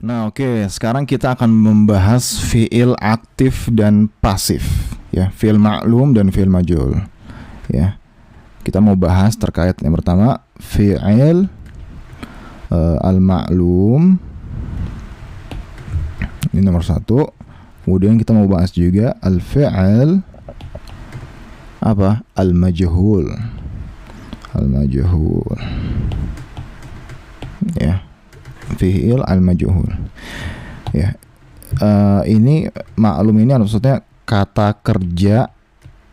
Nah, oke, sekarang kita akan membahas fiil aktif dan pasif, ya, fiil ma'lum dan fiil majhul. Ya. Kita mau bahas terkait yang pertama fiil al-ma'lum. Ini nomor 1. Kemudian kita mau bahas juga al-fi'il apa? Al-majhul. Al-majhul. Ya. Fi'il al-majhul. Ya. Ini maklum ini maksudnya kata kerja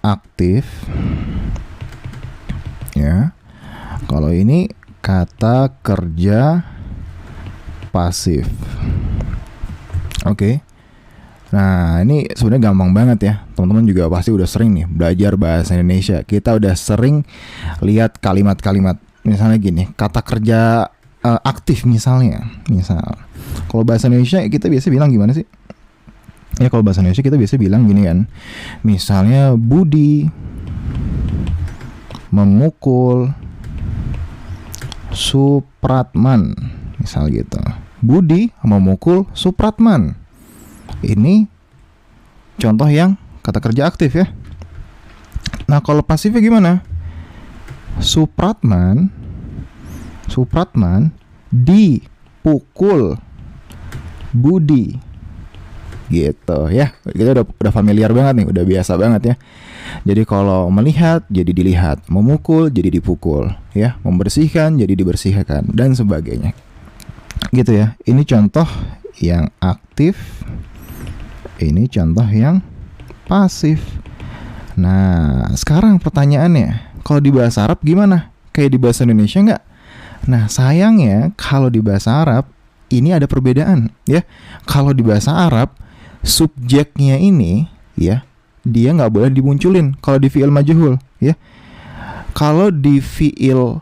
aktif. Ya. Kalau ini kata kerja pasif. Oke. Nah, ini sebenarnya gampang banget ya. Teman-teman juga pasti udah sering nih belajar bahasa Indonesia. Kita udah sering lihat kalimat-kalimat. Misalnya gini, kata kerja aktif misalnya. Misal, kalau bahasa Indonesia kita biasa bilang gimana sih? Ya, kalau bahasa Indonesia kita biasa bilang gini kan. Misalnya Budi memukul Supratman, misal gitu. Budi memukul Supratman. Ini contoh yang kata kerja aktif ya. Nah, kalau pasifnya gimana? Supratman dipukul Budi, gitu ya. Kita udah familiar banget nih, udah biasa banget ya. Jadi kalau melihat jadi dilihat, memukul jadi dipukul, ya, membersihkan jadi dibersihkan dan sebagainya. Gitu ya. Ini contoh yang aktif, ini contoh yang pasif. Nah, sekarang pertanyaannya, kalau di bahasa Arab gimana? Kayak di bahasa Indonesia nggak? Nah, sayangnya kalau di bahasa Arab ini ada perbedaan ya. Kalau di bahasa Arab subjeknya ini ya, dia nggak boleh dimunculin kalau di fi'il majhul ya. Kalau di fi'il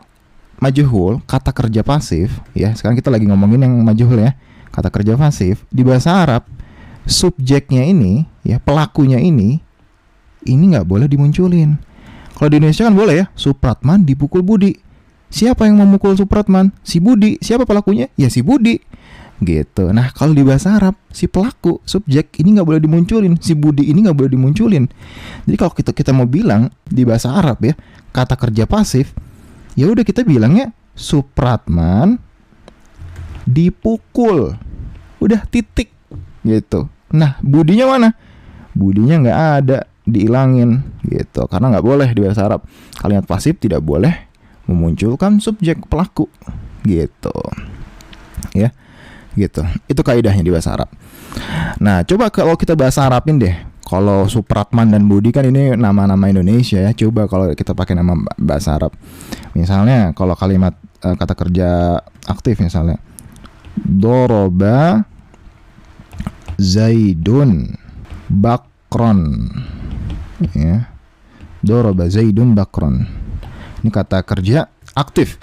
majhul, kata kerja pasif ya. Sekarang kita lagi ngomongin yang majhul ya. Kata kerja pasif di bahasa Arab, subjeknya ini ya, pelakunya ini nggak boleh dimunculin. Kalau di Indonesia kan boleh ya. Supratman dipukul Budi. Siapa yang memukul Supratman? Si Budi. Siapa pelakunya? Ya si Budi. Gitu. Nah, kalau di bahasa Arab, si pelaku, subjek ini nggak boleh dimunculin. Si Budi ini nggak boleh dimunculin. Jadi kalau kita mau bilang di bahasa Arab ya, kata kerja pasif, ya udah kita bilangnya Supratman dipukul. Udah, titik. Gitu. Nah, Budinya mana? Budinya nggak ada, diilangin gitu. Karena nggak boleh di bahasa Arab. Kalimat pasif tidak boleh memunculkan subjek pelaku gitu ya, gitu. Itu kaidahnya di bahasa Arab. Nah, coba kalau kita bahasa Arabin deh. Kalau Supratman dan Budi kan ini nama-nama Indonesia ya. Coba kalau kita pakai nama bahasa Arab. Misalnya kalau kalimat kata kerja aktif misalnya Doroba Zaidun Bakron ya. Doroba Zaidun Bakron. Ini kata kerja aktif.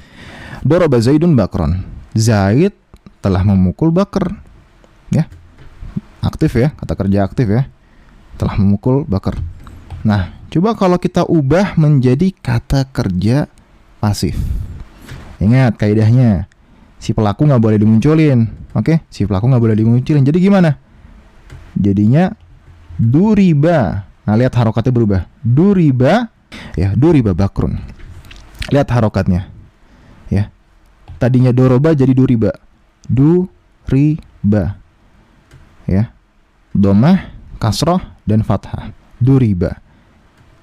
Doroba Zaidun Bakron. Zaid telah memukul Bakar. Ya. Aktif ya, kata kerja aktif ya. Telah memukul Bakar. Nah, coba kalau kita ubah menjadi kata kerja pasif. Ingat kaidahnya. Si pelaku nggak boleh dimunculin. Oke? Si pelaku nggak boleh dimunculin. Jadi gimana? Jadinya duriba. Nah, lihat harokatnya berubah. Duriba. Ya, duriba Bakrun. Lihat harokatnya ya. Tadinya doroba jadi duriba. Duriba ya. Domah, kasroh, dan fathah. Duriba.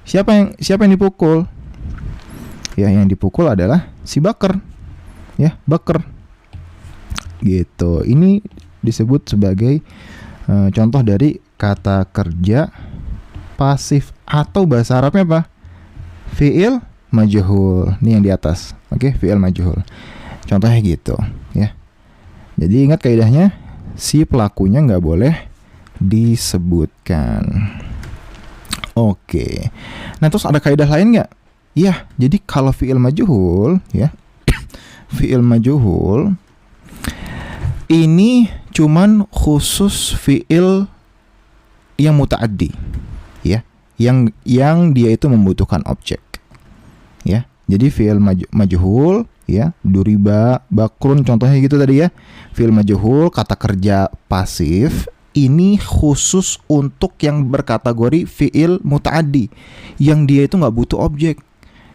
Siapa yang dipukul? Ya, yang dipukul adalah si Bakar. Ya, Bakar. Gitu. Ini disebut sebagai contoh dari kata kerja pasif, atau bahasa Arabnya apa? Fi'il majhul. Ini yang di atas. Oke, fi'il majhul. Contohnya gitu ya. Jadi ingat kaidahnya, si pelakunya nggak boleh disebutkan. Oke. Nah, terus ada kaidah lain nggak? Ya, jadi kalau fi'il majhul ya, fi'il majhul ini cuman khusus fi'il yang muta'addi ya, yang dia itu membutuhkan objek. Ya, Jadi fi'il majhul ya, duriba, bakrun contohnya gitu tadi ya. Fi'il majhul kata kerja pasif ini khusus untuk yang berkategori fi'il muta'addi yang dia itu nggak butuh objek.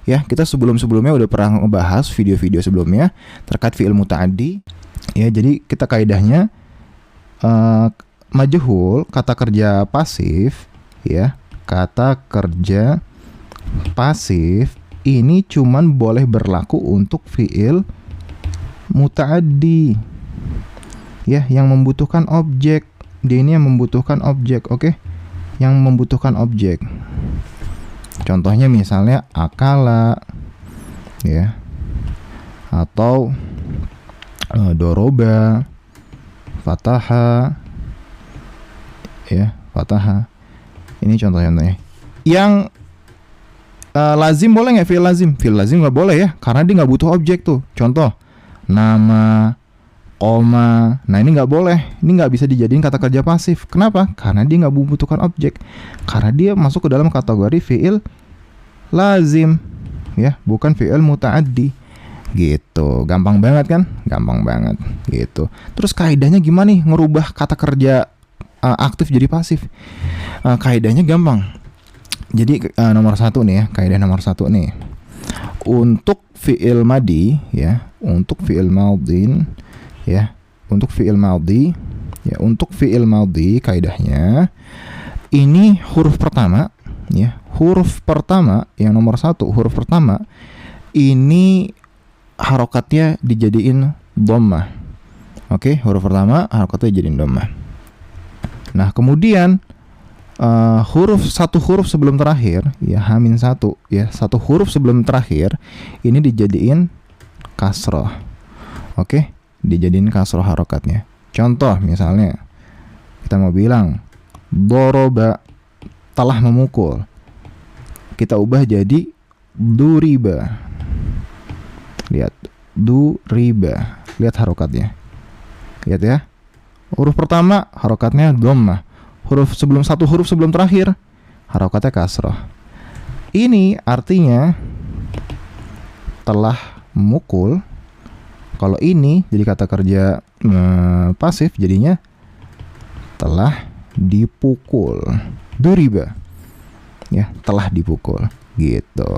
Ya, kita sebelumnya udah pernah ngebahas video-video sebelumnya terkait fi'il muta'addi. Ya, jadi kita kaidahnya majhul kata kerja pasif ya. Kata kerja pasif ini cuman boleh berlaku untuk fi'il muta'addi ya, yang membutuhkan objek. Dia ini yang membutuhkan objek, oke? Yang membutuhkan objek. Contohnya misalnya akala ya, atau doroba, fataha ya, fataha. Ini contoh-contohnya. Yang lazim boleh nggak fi'il lazim? Fi'il lazim nggak boleh ya, karena dia nggak butuh objek tuh. Contoh, nama, koma. Nah ini nggak boleh. Ini nggak bisa dijadiin kata kerja pasif. Kenapa? Karena dia nggak membutuhkan objek. Karena dia masuk ke dalam kategori fi'il lazim, ya, bukan fi'il muta'addi. Gitu. Gampang banget kan? Gampang banget. Gitu. Terus kaidahnya gimana nih ngerubah kata kerja aktif jadi pasif? Kaidahnya gampang. Jadi nomor 1 nih ya, kaidah nomor 1 nih. Untuk fi'il madi ya, untuk fi'il madin ya, untuk fi'il madi ya, untuk fi'il madi kaidahnya ini huruf pertama ya, huruf pertama yang nomor 1, huruf pertama ini harokatnya dijadiin dhammah. Oke, huruf pertama harokatnya dijadiin dhammah. Nah, kemudian satu huruf sebelum terakhir ya, -1 ya, satu huruf sebelum terakhir ini dijadiin kasroh. Oke, dijadiin kasroh harokatnya. Contoh misalnya kita mau bilang doroba, telah memukul, kita ubah jadi duriba. Lihat, duriba, lihat harokatnya, lihat ya, huruf pertama harokatnya dhammah, satu huruf sebelum terakhir harokatnya kasroh. Ini artinya telah memukul. Kalau ini jadi kata kerja pasif, jadinya telah dipukul, duriba ya, telah dipukul gitu.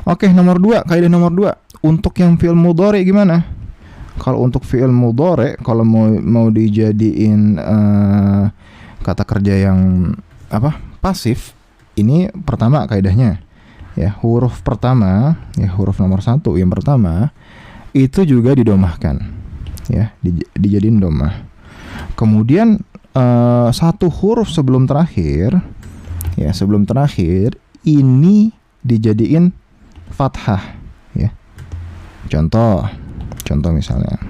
Oke, nomor 2, kaidah nomor 2 untuk yang fi'il mudhari gimana? Kalau untuk fi'il mudhari, kalau mau dijadiin kata kerja yang pasif, ini pertama kaidahnya ya, huruf pertama ya, huruf nomor 1 yang pertama itu juga didomahkan ya, dijadiin domah. Kemudian satu huruf sebelum terakhir ya, sebelum terakhir ini dijadiin fathah ya. Contoh misalnya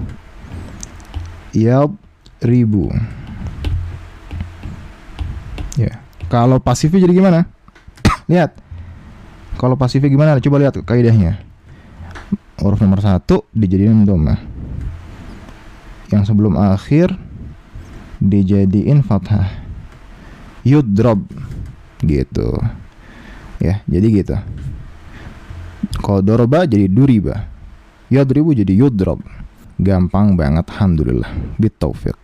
ribu ya. Kalau pasifnya jadi gimana? Lihat, kalau pasifnya gimana? Coba lihat kaidahnya. Huruf nomor 1 dijadiin dhammah, yang sebelum akhir dijadiin fathah, yudrob gitu ya. Jadi gitu. Kalau doroba jadi duriba, yadribu jadi yudrob. Gampang banget, alhamdulillah, bitaufiq.